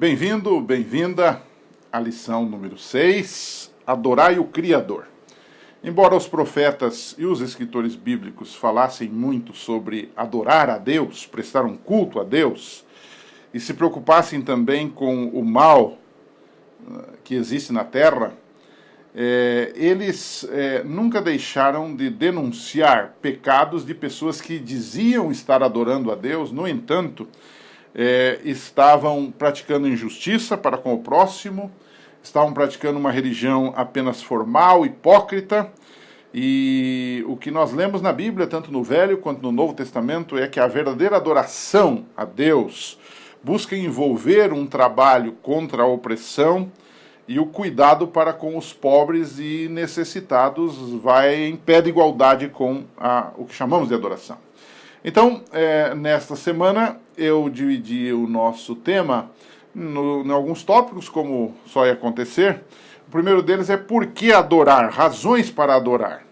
Bem-vindo, bem-vinda à lição número 6, Adorai o Criador. Embora os profetas e os escritores bíblicos falassem muito sobre adorar a Deus, prestar um culto a Deus, e se preocupassem também com o mal que existe na terra, eles nunca deixaram de denunciar pecados de pessoas que diziam estar adorando a Deus, no entanto, estavam praticando injustiça para com o próximo, estavam praticando uma religião apenas formal, hipócrita, e o que nós lemos na Bíblia, tanto no Velho quanto no Novo Testamento, é que a verdadeira adoração a Deus busca envolver um trabalho contra a opressão e o cuidado para com os pobres e necessitados vai em pé de igualdade com o que chamamos de adoração. Então, nesta semana, eu dividi o nosso tema em alguns tópicos, como só ia acontecer. O primeiro deles é por que adorar, razões para adorar.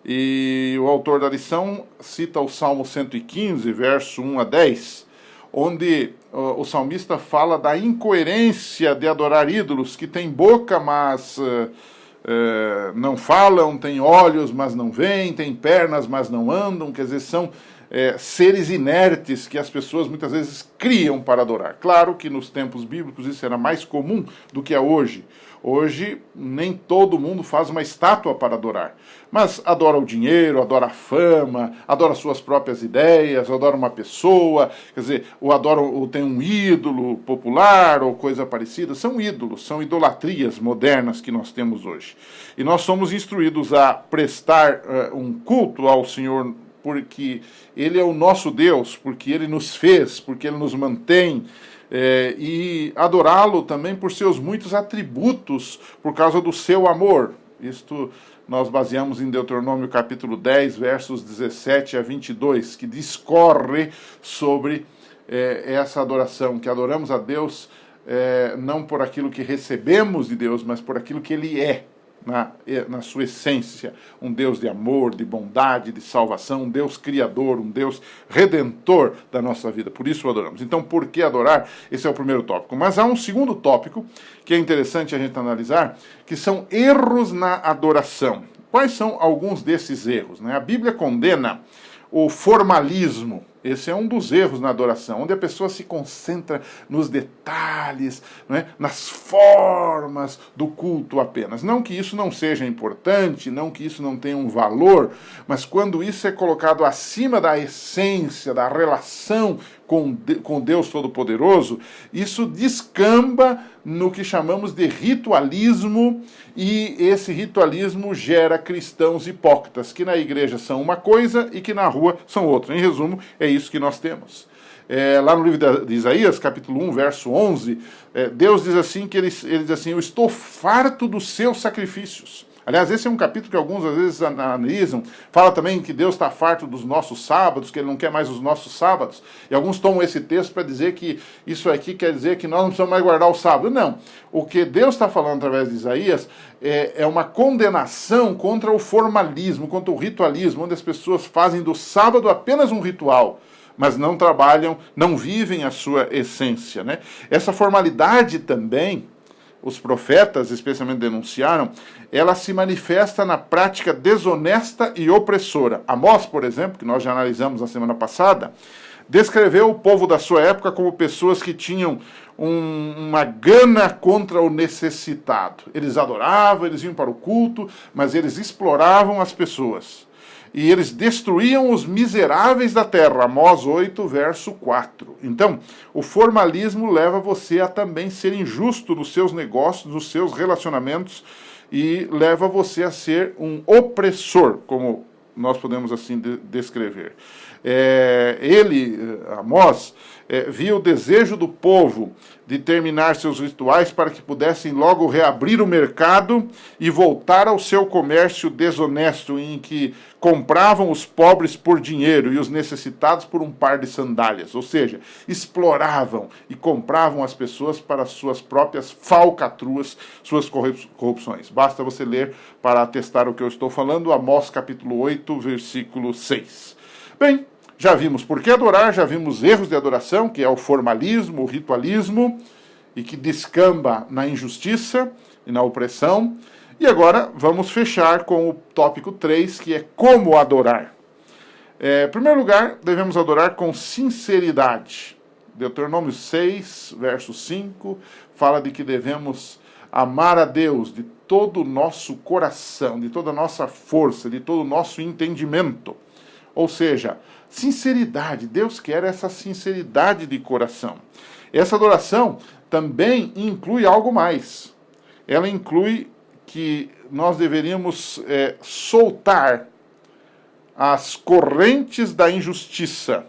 E o autor da lição cita o Salmo 115, verso 1 a 10, onde o salmista fala da incoerência de adorar ídolos que têm boca, mas não falam, têm olhos, mas não veem, têm pernas, mas não andam, quer dizer, são seres inertes que as pessoas muitas vezes criam para adorar. Claro que nos tempos bíblicos isso era mais comum do que é hoje. Hoje nem todo mundo faz uma estátua para adorar, mas adora o dinheiro, adora a fama, adora suas próprias ideias, adora uma pessoa, quer dizer, ou tem um ídolo popular ou coisa parecida. São ídolos, são idolatrias modernas que nós temos hoje. E nós somos instruídos a prestar um culto ao Senhor porque Ele é o nosso Deus, porque Ele nos fez, porque Ele nos mantém, e adorá-lo também por seus muitos atributos, por causa do seu amor. Isto nós baseamos em Deuteronômio capítulo 10, versos 17 a 22, que discorre sobre essa adoração, que adoramos a Deus não por aquilo que recebemos de Deus, mas por aquilo que Ele é. Na sua essência, um Deus de amor, de bondade, de salvação, um Deus criador, um Deus redentor da nossa vida. Por isso o adoramos. Então, por que adorar? Esse é o primeiro tópico. Mas há um segundo tópico que é interessante a gente analisar, que são erros na adoração. Quais são alguns desses erros? A Bíblia condena o formalismo. Esse é um dos erros na adoração, onde a pessoa se concentra nos detalhes, nas formas do culto apenas. Não que isso não seja importante, não que isso não tenha um valor, mas quando isso é colocado acima da essência, da relação com Deus Todo-Poderoso, isso descamba no que chamamos de ritualismo, e esse ritualismo gera cristãos hipócritas, que na igreja são uma coisa e que na rua são outra. Em resumo, é isso que nós temos. Lá no livro de Isaías, capítulo 1, verso 11, Deus diz assim, ele diz assim: eu estou farto dos seus sacrifícios. Aliás, esse é um capítulo que alguns às vezes analisam, fala também que Deus está farto dos nossos sábados, que Ele não quer mais os nossos sábados, e alguns tomam esse texto para dizer que isso aqui quer dizer que nós não precisamos mais guardar o sábado. Não, o que Deus está falando através de Isaías é uma condenação contra o formalismo, contra o ritualismo, onde as pessoas fazem do sábado apenas um ritual, mas não trabalham, não vivem a sua essência. Essa formalidade também, os profetas especialmente denunciaram, ela se manifesta na prática desonesta e opressora. Amós, por exemplo, que nós já analisamos na semana passada, descreveu o povo da sua época como pessoas que tinham uma gana contra o necessitado. Eles adoravam, eles iam para o culto, mas eles exploravam as pessoas. E eles destruíam os miseráveis da terra. Amós 8, verso 4. Então, o formalismo leva você a também ser injusto nos seus negócios, nos seus relacionamentos, e leva você a ser um opressor, como nós podemos assim descrever. Amós, via o desejo do povo de terminar seus rituais para que pudessem logo reabrir o mercado e voltar ao seu comércio desonesto, em que compravam os pobres por dinheiro e os necessitados por um par de sandálias. Ou seja, exploravam e compravam as pessoas para suas próprias falcatruas, suas corrupções. Basta você ler para atestar o que eu estou falando, Amós capítulo 8, versículo 6. Bem, já vimos por que adorar, já vimos erros de adoração, que é o formalismo, o ritualismo, e que descamba na injustiça e na opressão. E agora vamos fechar com o tópico 3, que é como adorar. Em primeiro lugar, devemos adorar com sinceridade. Deuteronômio 6, verso 5, fala de que devemos amar a Deus de todo o nosso coração, de toda a nossa força, de todo o nosso entendimento. Ou seja, sinceridade. Deus quer essa sinceridade de coração. Essa adoração também inclui algo mais. Ela inclui que nós deveríamos soltar as correntes da injustiça,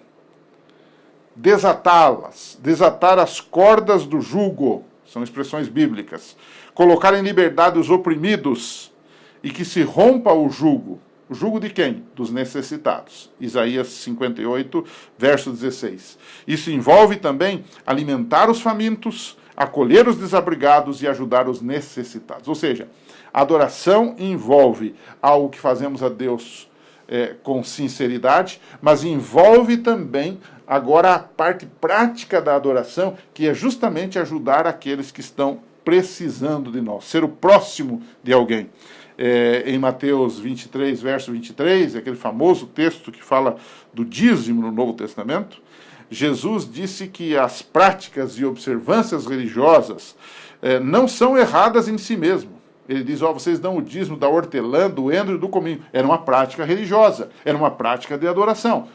desatá-las, desatar as cordas do jugo, são expressões bíblicas, colocar em liberdade os oprimidos e que se rompa o jugo. O jugo de quem? Dos necessitados. Isaías 58, verso 16. Isso envolve também alimentar os famintos, acolher os desabrigados e ajudar os necessitados. Ou seja, a adoração envolve algo que fazemos a Deus com sinceridade, mas envolve também agora a parte prática da adoração, que é justamente ajudar aqueles que estão precisando de nós, ser o próximo de alguém. Em Mateus 23, verso 23, aquele famoso texto que fala do dízimo no Novo Testamento, Jesus disse que as práticas e observâncias religiosas não são erradas em si mesmo. Ele diz, vocês dão o dízimo da hortelã, do endro e do cominho. Era uma prática religiosa, era uma prática de adoração.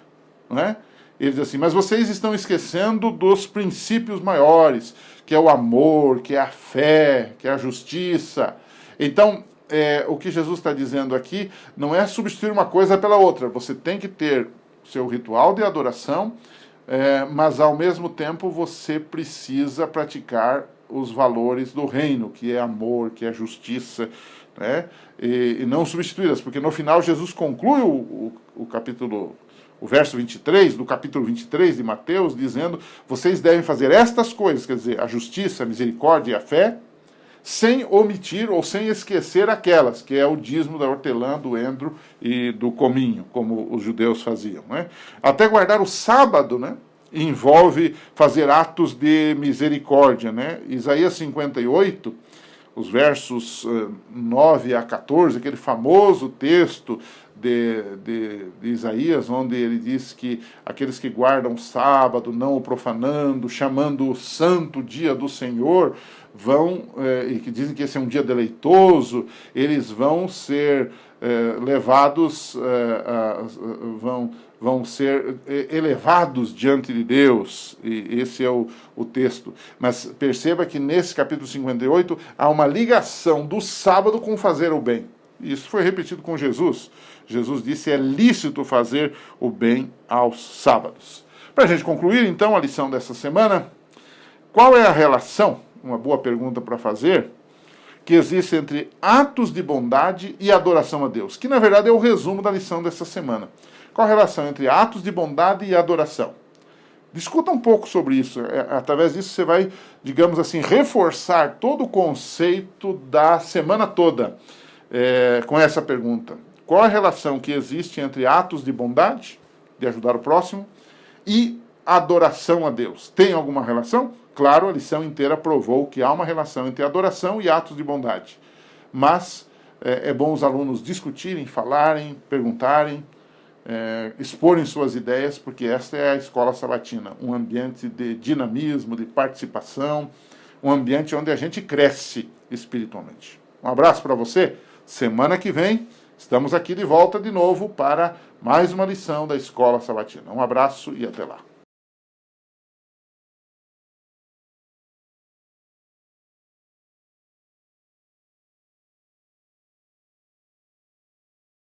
Não é? Ele diz assim, mas vocês estão esquecendo dos princípios maiores, que é o amor, que é a fé, que é a justiça. Então, o que Jesus está dizendo aqui não é substituir uma coisa pela outra. Você tem que ter seu ritual de adoração, mas ao mesmo tempo você precisa praticar os valores do reino, que é amor, que é justiça, né? E não substituí-las, porque no final Jesus conclui o verso 23, do capítulo 23 de Mateus, dizendo, vocês devem fazer estas coisas, quer dizer, a justiça, a misericórdia e a fé, sem omitir ou sem esquecer aquelas, que é o dízimo da hortelã, do endro e do cominho, como os judeus faziam, né? Até guardar o sábado, né? Envolve fazer atos de misericórdia, né? Isaías 58, os versos 9 a 14, aquele famoso texto de Isaías, onde ele diz que aqueles que guardam o sábado, não o profanando, chamando o santo dia do Senhor, e que dizem que esse é um dia deleitoso, eles vão ser levados, vão ser elevados diante de Deus, e esse é o texto. Mas perceba que nesse capítulo 58 há uma ligação do sábado com fazer o bem. Isso foi repetido com Jesus. Jesus disse, é lícito fazer o bem aos sábados. Para a gente concluir, então, a lição dessa semana, qual é a relação, uma boa pergunta para fazer, que existe entre atos de bondade e adoração a Deus? Que, na verdade, é o resumo da lição dessa semana. Qual a relação entre atos de bondade e adoração? Discuta um pouco sobre isso. Através disso você vai, digamos assim, reforçar todo o conceito da semana toda com essa pergunta. Qual a relação que existe entre atos de bondade, de ajudar o próximo, e adoração a Deus? Tem alguma relação? Claro, a lição inteira provou que há uma relação entre adoração e atos de bondade. Mas é bom os alunos discutirem, falarem, perguntarem, exporem suas ideias, porque esta é a escola sabatina, um ambiente de dinamismo, de participação, um ambiente onde a gente cresce espiritualmente. Um abraço para você. Semana que vem estamos aqui de volta de novo para mais uma lição da escola sabatina. Um abraço e até lá.